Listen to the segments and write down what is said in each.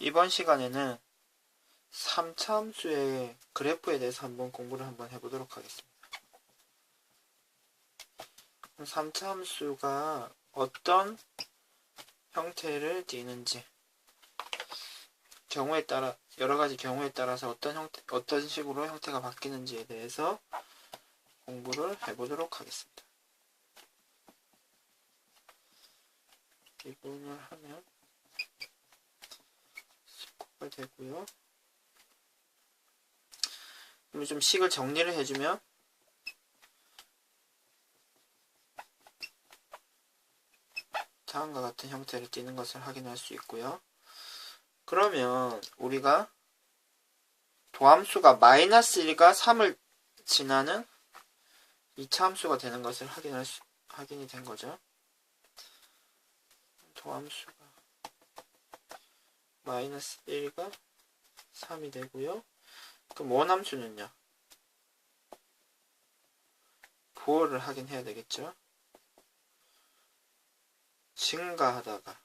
이번 시간에는 3차 함수의 그래프에 대해서 한번 공부를 한번 해보도록 하겠습니다. 3차 함수가 어떤 형태를 띠는지, 경우에 따라 여러 가지 경우에 따라서 어떤 식으로 형태가 바뀌는지에 대해서 공부를 해보도록 하겠습니다. 기본을 하면 19가 되고요. 그럼 좀 식을 정리를 해주면 다음과 같은 형태를 띠는 것을 확인할 수 있고요. 그러면 우리가 도함수가 -1과 3을 지나는 2차 함수가 되는 것을 확인이 된 거죠. 도함수가 -1과 3이 되고요. 그럼 원함수는요? 부호를 확인해야 되겠죠. 증가하다가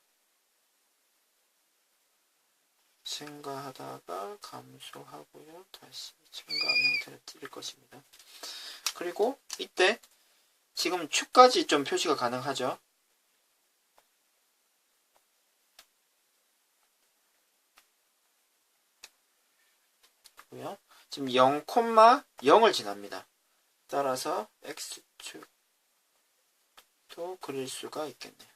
감소하고요. 다시 증가하는 형태를 띠릴 것입니다. 그리고 이때 지금 축까지 좀 표시가 가능하죠. 지금 0,0을 지납니다. 따라서 x축도 그릴 수가 있겠네요.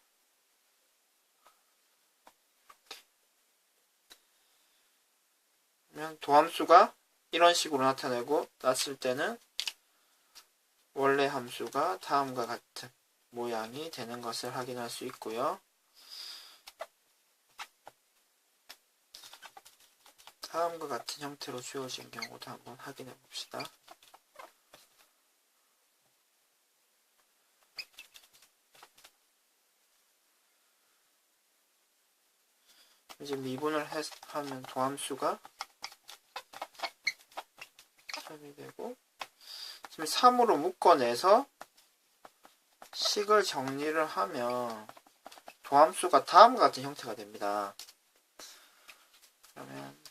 그러면 도함수가 이런 식으로 나타내고 놨을 때는 원래 함수가 다음과 같은 모양이 되는 것을 확인할 수 있고요. 다음과 같은 형태로 주어진 경우도 한번 확인해 봅시다. 이제 미분을 하면 도함수가 3이 되고, 지금 3으로 묶어내서 식을 정리를 하면 도함수가 다음과 같은 형태가 됩니다. 그러면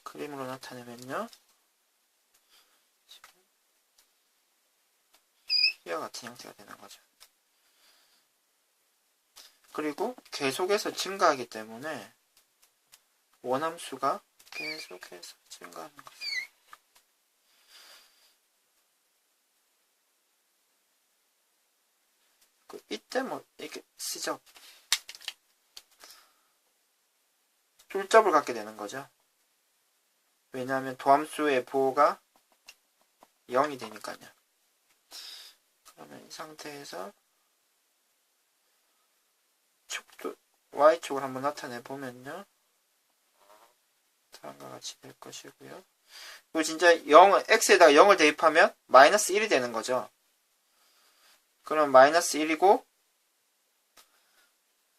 그림으로 나타내면요, 이와 같은 형태가 되는 거죠. 그리고 계속해서 증가하기 때문에 원함수가 계속해서 증가하는 거죠. 이때 이렇게 시접, 쫄접을 갖게 되는 거죠. 왜냐하면 도함수의 부호가 0이 되니까요. 그러면 이 상태에서 축도 y축을 한번 나타내 보면요, 다음과 같이 될 것이고요. 그리고 진짜 x에다가 0을 대입하면 -1이 되는 거죠. 그럼 -1이고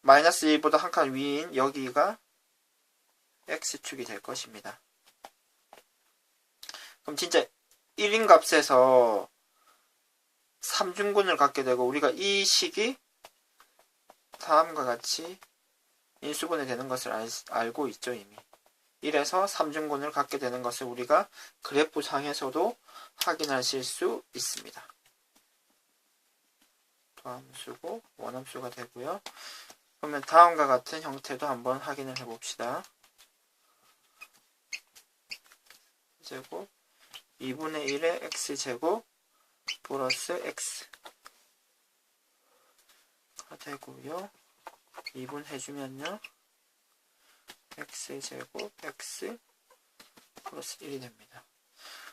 -1보다 한 칸 위인 여기가 x축이 될 것입니다. 그럼 진짜 1인 값에서 3중근을 갖게 되고, 우리가 이 식이 다음과 같이 인수분해 되는 것을 알고 있죠, 이미. 1에서 3중근을 갖게 되는 것을 우리가 그래프 상에서도 확인하실 수 있습니다. 도함수고 원함수가 되고요. 그러면 다음과 같은 형태도 한번 확인을 해봅시다. 제곱 2분의 1의 x제곱 플러스 x가 되고요. 2분 해주면요, x제곱 x 플러스 1이 됩니다.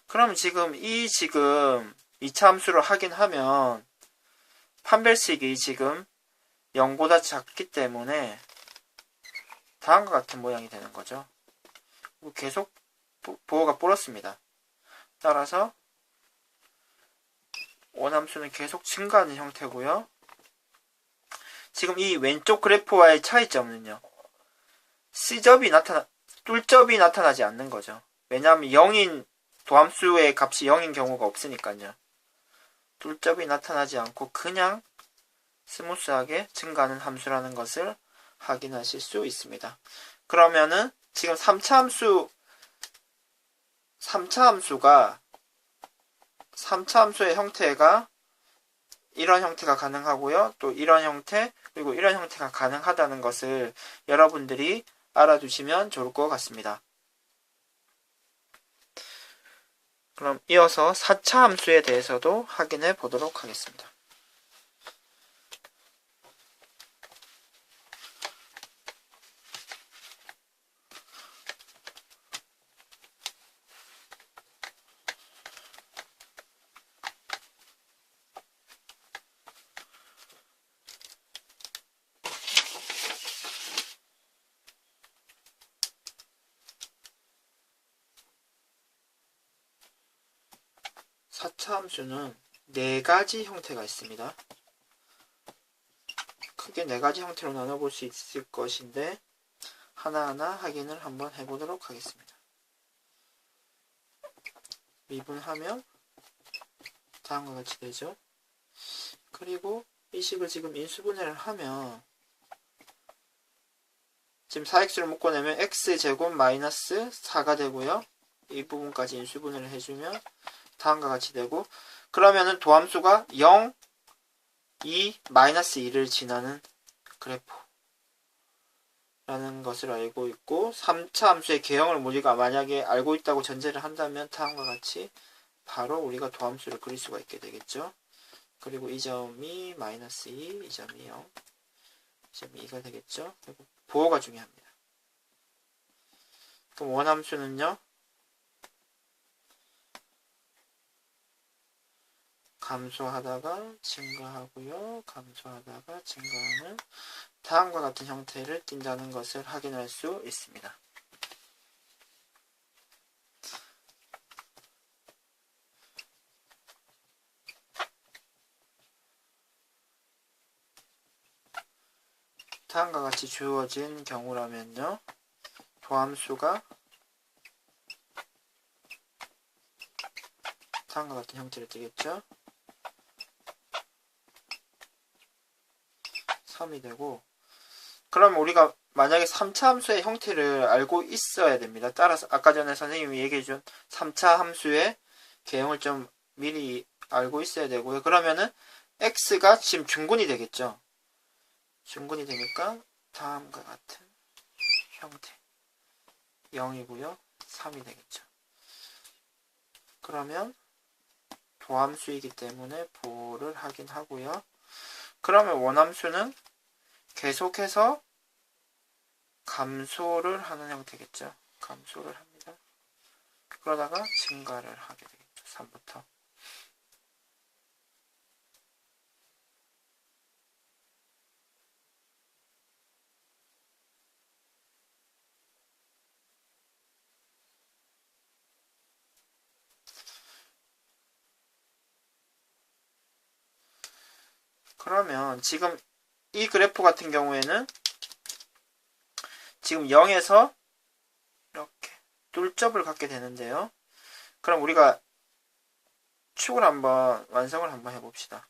그럼 지금 2차 함수를 확인하면 판별식이 지금 0보다 작기 때문에 다음과 같은 모양이 되는 거죠. 계속 부호가 플러스입니다. 따라서 원함수는 계속 증가하는 형태고요. 지금 이 왼쪽 그래프와의 차이점은요, 뚫접이 나타나지 않는 거죠. 왜냐하면 0인 도함수의 값이 0인 경우가 없으니까요. 뚫접이 나타나지 않고 그냥 스무스하게 증가하는 함수라는 것을 확인하실 수 있습니다. 그러면은 지금 3차 함수의 형태가 이런 형태가 가능하고요. 또 이런 형태, 그리고 이런 형태가 가능하다는 것을 여러분들이 알아두시면 좋을 것 같습니다. 그럼 이어서 4차 함수에 대해서도 확인해 보도록 하겠습니다. 차 함수는 4가지 형태가 있습니다. 크게 4가지 형태로 나눠볼 수 있을 것인데 하나하나 확인을 한번 해보도록 하겠습니다. 미분하면 다음과 같이 되죠. 그리고 이 식을 지금 인수분해를 하면 지금 4x를 묶어내면 x제곱 마이너스 4가 되고요. 이 부분까지 인수분해를 해주면 다음과 같이 되고, 그러면은 도함수가 0, 2, 마이너스 2를 지나는 그래프라는 것을 알고 있고, 3차 함수의 개형을 우리가 만약에 알고 있다고 전제를 한다면 다음과 같이 바로 우리가 도함수를 그릴 수가 있게 되겠죠. 그리고 이 점이 마이너스 2, 이 점이 0, 이 점이 2가 되겠죠. 그리고 보호가 중요합니다. 그럼 원함수는요, 감소하다가 증가하고요. 감소하다가 증가하는 다음과 같은 형태를 띈다는 것을 확인할 수 있습니다. 다음과 같이 주어진 경우라면요. 도함수가 다음과 같은 형태를 띠겠죠. 3이 되고, 그러면 우리가 만약에 3차 함수의 형태를 알고 있어야 됩니다. 따라서 아까 전에 선생님이 얘기해준 3차 함수의 개형을 좀 미리 알고 있어야 되고요. 그러면은 x가 지금 중근이 되겠죠. 중근이 되니까 다음과 같은 형태 0이고요. 3이 되겠죠. 그러면 도함수이기 때문에 보호를 하긴 하고요. 그러면 원함수는 계속해서 감소를 하는 형태겠죠. 감소를 합니다. 그러다가 증가를 하게 되겠죠. 3부터. 그러면 지금 이 그래프 같은 경우에는 지금 0에서 이렇게 뚫접을 갖게 되는데요. 그럼 우리가 축을 한번 완성을 한번 해봅시다.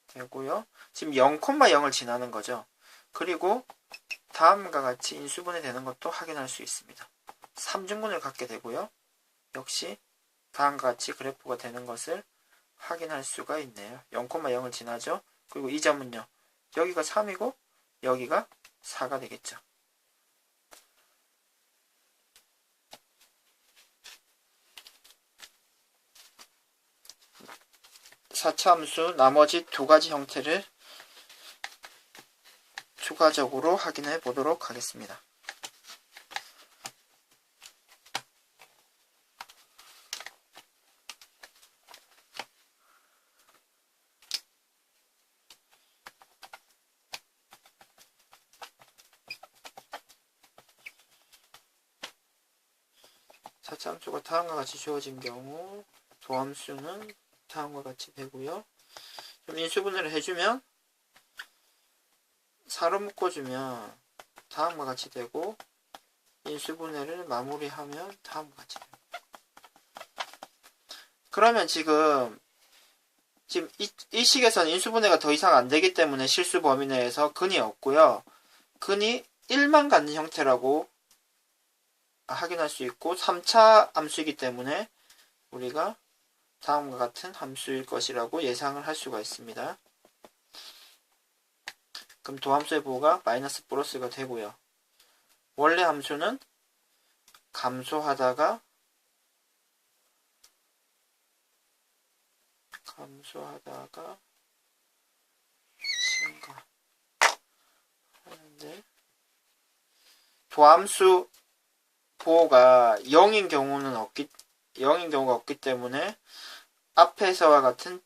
되고요. 지금 0,0을 지나는 거죠. 그리고 다음과 같이 인수분해 되는 것도 확인할 수 있습니다. 3중근을 갖게 되고요. 역시 다음과 같이 그래프가 되는 것을 확인할 수가 있네요. 0,0을 지나죠. 그리고 이 점은요. 여기가 3이고 여기가 4가 되겠죠. 사차함수 나머지 2가지 형태를 추가적으로 확인해 보도록 하겠습니다. 사차함수가 다음과 같이 주어진 경우 도함수는 다음과 같이 되고요. 좀 인수분해를 해주면 4로 묶어주면 다음과 같이 되고 인수분해를 마무리하면 다음과 같이 됩니다. 그러면 지금 이 식에서는 인수분해가 더 이상 안 되기 때문에 실수 범위 내에서 근이 없고요. 근이 1만 갖는 형태라고 확인할 수 있고 3차 함수이기 때문에 우리가 다음과 같은 함수일 것이라고 예상을 할 수가 있습니다. 그럼 도함수의 부호가 마이너스 플러스가 되고요. 원래 함수는 감소하다가 증가하는데 도함수 부호가 0인 경우가 없기 때문에 앞에서와 같은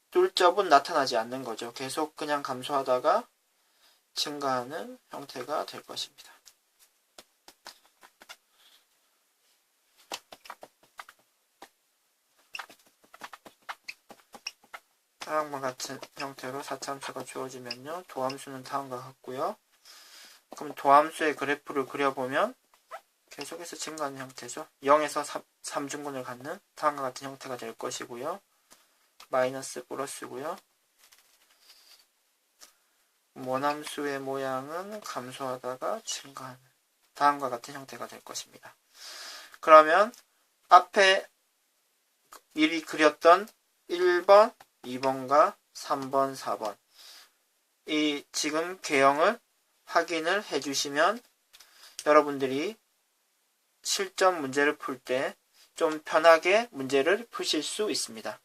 뚫접은 나타나지 않는 거죠. 계속 그냥 감소하다가 증가하는 형태가 될 것입니다. 다음과 같은 형태로 4차 함수가 주어지면요. 도함수는 다음과 같고요. 그럼 도함수의 그래프를 그려보면 계속해서 증가하는 형태죠. 0에서 3중근을 갖는 다음과 같은 형태가 될 것이고요. 마이너스 플러스고요. 원함수의 모양은 감소하다가 증가하는 다음과 같은 형태가 될 것입니다. 그러면 앞에 미리 그렸던 1번, 2번과 3번, 4번 이 지금 개형을 확인을 해주시면 여러분들이 실전 문제를 풀 때 좀 편하게 문제를 푸실 수 있습니다.